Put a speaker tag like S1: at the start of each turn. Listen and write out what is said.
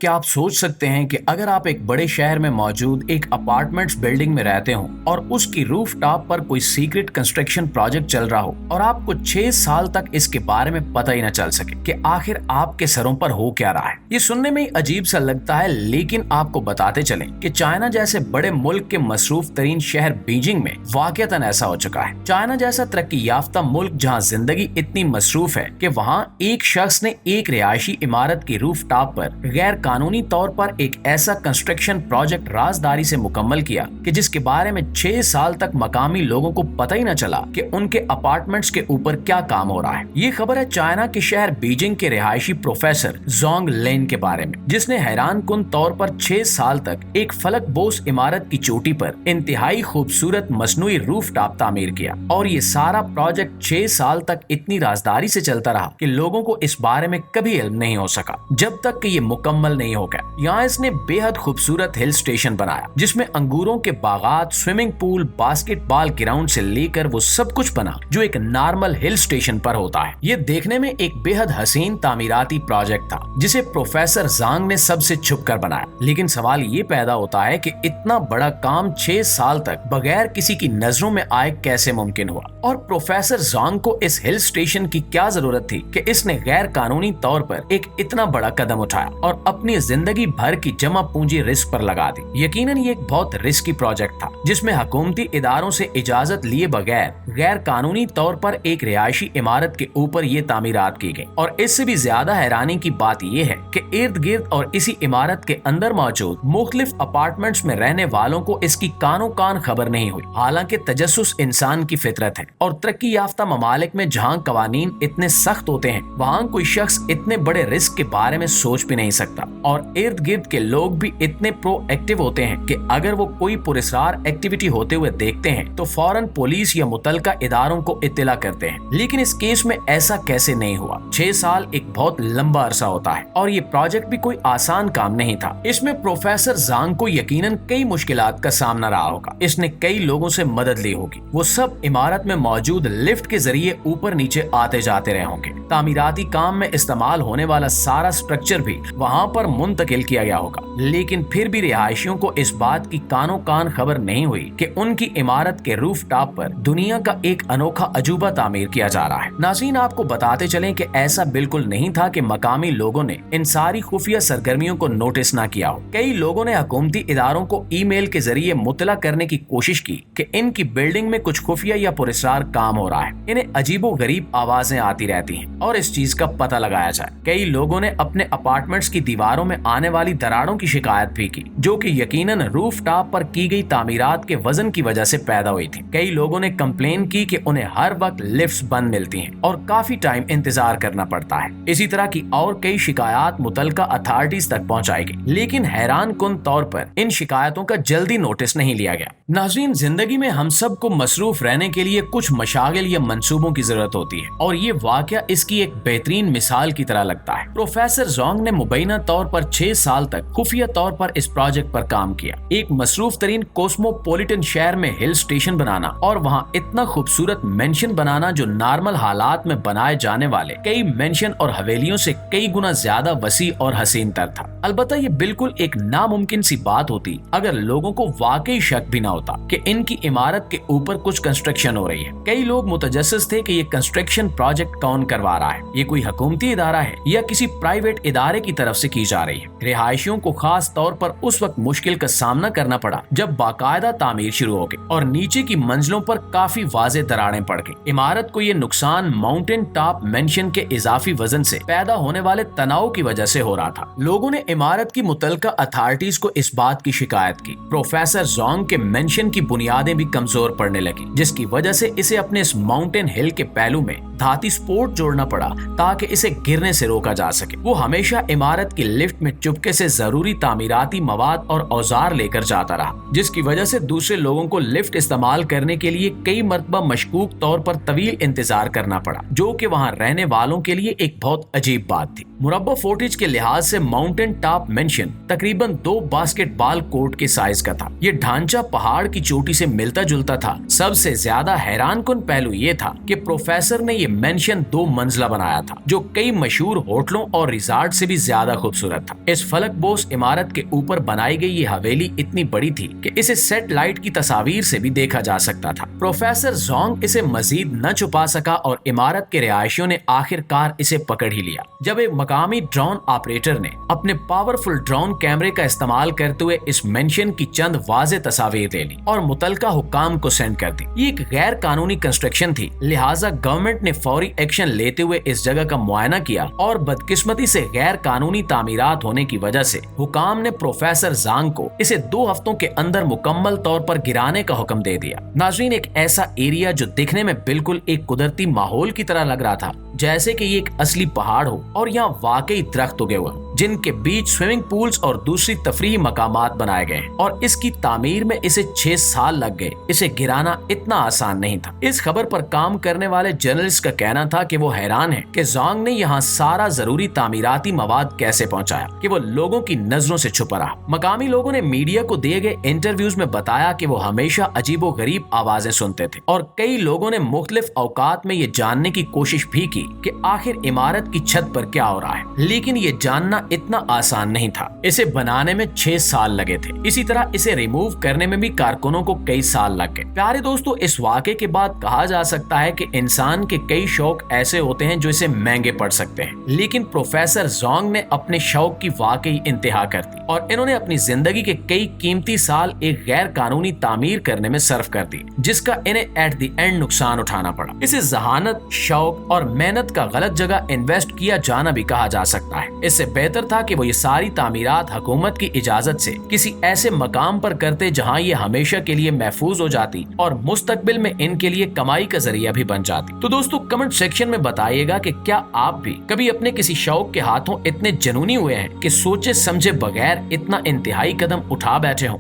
S1: क्या आप सोच सकते हैं कि अगर आप एक बड़े शहर में मौजूद एक अपार्टमेंट्स बिल्डिंग में रहते हो और उसकी रूफ टॉप पर कोई सीक्रेट कंस्ट्रक्शन प्रोजेक्ट चल रहा हो और आपको 6 साल तक इसके बारे में पता ही न चल सके कि आखिर आपके सरों पर हो क्या रहा है। ये सुनने में ही अजीब सा लगता है, लेकिन आपको बताते चलें कि चाइना जैसे बड़े मुल्क के मसरूफ तरीन शहर बीजिंग में वाकईतन ऐसा हो चुका है। चाइना जैसा तरक्की याफ्ता मुल्क जहाँ जिंदगी इतनी मसरूफ है कि वहाँ एक शख्स ने एक रिहायशी इमारत की रूफ टॉप पर गैर कानूनी तौर पर एक ऐसा कंस्ट्रक्शन प्रोजेक्ट राजदारी से मुकम्मल किया कि जिसके बारे में 6 साल तक मकामी लोगों को पता ही न चला कि उनके अपार्टमेंट्स के ऊपर क्या काम हो रहा है। ये खबर है चाइना के शहर बीजिंग के रिहायशी प्रोफेसर जोंग लेन के बारे में, जिसने हैरान कुन तौर पर 6 साल तक एक फलक बोस इमारत की चोटी पर इंतहाई खूबसूरत मसनूई रूफ टॉप तामीर किया। और ये सारा प्रोजेक्ट 6 साल तक इतनी राजदारी से चलता रहा कि लोगों को इस बारे में कभी इल्म नहीं हो सका जब तक कि ये मुकम्मल नहीं हो गया। यहाँ इसने बेहद खूबसूरत हिल स्टेशन बनाया जिसमें अंगूरों के बागात, स्विमिंग पूल, बास्केटबॉल ग्राउंड से लेकर वो सब कुछ बना जो एक नॉर्मल हिल स्टेशन पर होता है। ये देखने में एक बेहद हसीन तामीराती प्रोजेक्ट था जिसे प्रोफेसर जांग ने सबसे छुप कर बनाया। लेकिन सवाल ये पैदा होता है कि इतना बड़ा काम 6 साल तक बगैर किसी की नजरों में आए कैसे मुमकिन हुआ, और प्रोफेसर जांग को इस हिल स्टेशन की क्या जरूरत थी कि इसने गैर कानूनी तौर पर एक इतना बड़ा कदम उठाया और अपनी जिंदगी भर की जमा पूंजी रिस्क पर लगा दी। यकीनन ये एक बहुत रिस्की प्रोजेक्ट था जिसमें हुकूमती इदारों से इजाजत लिए बगैर गैर कानूनी तौर पर एक रिहायशी इमारत के ऊपर ये तामीरात की गई। और इससे भी ज्यादा हैरानी की बात यह है कि इर्द गिर्द और इसी इमारत के अंदर मौजूद मुख्तलिफ अपार्टमेंट्स में रहने वालों को इसकी कानो कान खबर नहीं हुई। हालांकि तजस्सुस इंसान की फितरत है और तरक्की याफ्ता ममालिक में जहाँ कवानीन इतने सख्त होते हैं वहाँ कोई शख्स इतने बड़े रिस्क के बारे में सोच भी नहीं सकता। और इर्द गिर्द के लोग भी इतने प्रोएक्टिव होते हैं कि अगर वो कोई पुरस्कार एक्टिविटी होते हुए देखते हैं तो फौरन पुलिस या मुतलका इदारों को इत्तला करते हैं। लेकिन इस केस में ऐसा कैसे नहीं हुआ? 6 साल एक बहुत लंबा अरसा होता है और ये प्रोजेक्ट भी कोई आसान काम नहीं था। इसमें प्रोफेसर जांग को यकीनन कई मुश्किलात का सामना रहा होगा। इसने कई लोगों से मदद ली होगी। वो सब इमारत में मौजूद लिफ्ट के जरिए ऊपर नीचे आते जाते रहे होंगे। तामीराती काम में इस्तेमाल होने वाला सारा स्ट्रक्चर भी वहाँ पर मुंतकिल किया गया होगा। लेकिन फिर भी रिहायशियों को इस बात की कानो कान खबर नहीं हुई कि उनकी इमारत के रूफ टॉप पर दुनिया का एक अनोखा अजूबा तामीर किया जा रहा है। नाज़रीन, आपको बताते चलें कि ऐसा बिल्कुल नहीं था कि मकामी लोगों ने इन सारी खुफिया सरगर्मियों को नोटिस ना किया हो। कई लोगों ने हुकूमती इदारों को ईमेल के जरिए मुतला करने की कोशिश की कि इनकी बिल्डिंग में कुछ खुफिया या पुरस्कार काम हो रहा है। इन्हें अजीबो गरीब आवाजें आती रहती हैं और इस चीज का पता लगाया जाए। कई लोगों ने अपने अपार्टमेंट्स की दीवारों में आने वाली दरारों की शिकायत भी की जो कि यकीनन रूफ टॉप पर की गई तामीरात के वजन की वजह से पैदा हुई थी। कई लोगों ने कंप्लेन की कि उन्हें हर वक्त लिफ्ट्स बंद मिलती हैं और काफी टाइम इंतजार करना पड़ता है। इसी तरह की और कई शिकायत मुतलका अथॉरिटीज तक पहुंचाई गई, लेकिन हैरान कुन तौर पर इन शिकायतों का जल्दी नोटिस नहीं लिया गया। नाज़रीन, जिंदगी में हम सब को मसरूफ रहने के लिए कुछ मशागिल या मंसूबों की जरूरत होती है और ये वाकया इसकी एक बेहतरीन मिसाल की तरह लगता है। प्रोफेसर जोंग ने मुबैना तौर पर 6 साल तक खुफिया तौर पर इस प्रोजेक्ट पर काम किया। एक मसरूफ तरीन कोस्मोपोलिटन शहर में हिल स्टेशन बनाना और वहाँ इतना खूबसूरत मेंशन बनाना जो नॉर्मल हालात में बनाए जाने वाले कई मेंशन और हवेलियों से कई गुना ज्यादा वसी और हसीन तर था। अलबत्ता ये बिल्कुल एक नामुमकिन सी बात होती अगर लोगों को वाकई शक भी ना होता कि इनकी इमारत के ऊपर कुछ कंस्ट्रक्शन हो रही है। कई लोग मुतजस्सिस थे कि ये कंस्ट्रक्शन प्रोजेक्ट कौन करवा रहा है, ये कोई हुकूमती इदारा है या किसी प्राइवेट इदारे की तरफ से की जा रही है। रिहायशियों को खास तौर पर उस वक्त मुश्किल का सामना करना पड़ा जब बाकायदा तामीर शुरू हो गई और नीचे की मंजिलों पर काफी वाज़ेह दरारें पड़ गई। इमारत को ये नुकसान माउंटेन टॉप मेंशन के इजाफी वजन से पैदा होने वाले तनाव की वजह से हो रहा था। लोगों ने इमारत की मुतलका अथॉरिटीज को इस बात की शिकायत की। प्रोफेसर जोंग के मेंशन की बुनियादें भी कमजोर पड़ने लगी जिसकी वजह से इसे अपने इस माउंटेन हिल के पहलू में धाती सपोर्ट जोड़ना पड़ा ताकि इसे गिरने से रोका जा सके। वो हमेशा इमारत की लिफ्ट में चुपके से जरूरी तामीराती मवाद और औजार लेकर जाता रहा, जिसकी वजह से दूसरे लोगों को लिफ्ट इस्तेमाल करने के लिए कई मरतबा मशकूक तौर पर तवील इंतजार करना पड़ा, जो कि वहां रहने वालों के लिए एक बहुत अजीब बात थी। मुरब्बा फुटेज के लिहाज से माउंटेन टॉप मेंशन तकरीबन 2 बास्केटबॉल कोर्ट के साइज का था। ये ढांचा पहाड़ की चोटी से मिलता जुलता था। सबसे ज्यादा हैरानकुन पहलू ये था कि प्रोफेसर ने ये मेंशन 2 मंजिला बनाया था, जो कई मशहूर होटलों और रिजॉर्ट से भी ज्यादा खूबसूरत था। इस फलकबोस इमारत के ऊपर बनाई गई ये हवेली इतनी बड़ी थी कि इसे सैटेलाइट की तस्वीर से भी देखा जा सकता था। प्रोफेसर जोंग इसे मजीद न छुपा सका और इमारत के रिहायशियों ने आखिरकार इसे पकड़ ही लिया, जब एक मकामी ड्रोन ऑपरेटर ने अपने पावरफुल ड्रोन कैमरे का इस्तेमाल करते हुए इस मेंशन की चंद वाज़ेह तस्वीर ले ली और मुतलका हुक्काम को सेंड कर दी। ये एक गैर कानूनी कंस्ट्रक्शन थी, लिहाजा गवर्नमेंट ने फौरी एक्शन लेते हुए इस जगह का मुआयना किया और बदकिस्मती से गैर कानूनी तामीरात होने की वजह से हुकाम ने प्रोफेसर जोंग को इसे 2 हफ्तों के अंदर मुकम्मल तौर पर गिराने का हुक्म दे दिया। नाज़रीन, एक ऐसा एरिया जो दिखने में बिल्कुल एक कुदरती माहौल की तरह लग रहा था, जैसे कि ये एक असली पहाड़ हो और यहाँ वाकई दरख्त उगे हुए, जिनके बीच स्विमिंग पूल्स और दूसरी तफरीही मकामात बनाए गए हैं, और इसकी तामीर में इसे 6 साल लग गए। इसे गिराना इतना आसान नहीं था। इस खबर पर काम करने वाले जर्नलिस्ट का कहना था कि वो हैरान है कि जोंग ने यहाँ सारा जरूरी तामीराती मवाद कैसे पहुँचाया कि वो लोगों की नजरों से छुपा रहा। मकामी लोगों ने मीडिया को दिए गए इंटरव्यूज में बताया कि वो हमेशा अजीबो गरीब आवाजें सुनते थे और कई लोगों ने मुख्तलिफ औकात में ये जानने की कोशिश भी की कि आखिर इमारत की छत पर क्या हो रहा है, लेकिन ये जानना इतना आसान नहीं था। इसे बनाने में 6 साल लगे थे। इसी तरह इसे रिमूव करने में भी कारकुनों को कई साल लग गए। प्यारे दोस्तों, इस वाक़े के बाद कहा जा सकता है कि इंसान के कई शौक ऐसे होते हैं जो इसे महंगे पड़ सकते हैं, लेकिन प्रोफेसर जोंग ने अपने शौक की वाकई इंतहा कर दी और इन्होंने अपनी जिंदगी के कई कीमती साल एक गैर कानूनी तामीर करने में सर्फ कर दी, जिसका इन्हें एट द एंड नुकसान उठाना पड़ा। इसे जहानत, शौक और मेहनत का गलत जगह इन्वेस्ट किया जाना भी कहा जा सकता है। इससे बेहतर था कि वो ये सारी तामीरात हुकूमत की इजाजत से किसी ऐसे मकाम पर करते जहां ये हमेशा के लिए महफूज हो जाती और मुस्तकबिल में इनके लिए कमाई का जरिया भी बन जाती। तो दोस्तों, कमेंट सेक्शन में बताइएगा कि क्या आप भी कभी अपने किसी शौक के हाथों इतने जुनूनी हुए हैं कि सोचे समझे बगैर इतना इंतहाई कदम उठा बैठे हों।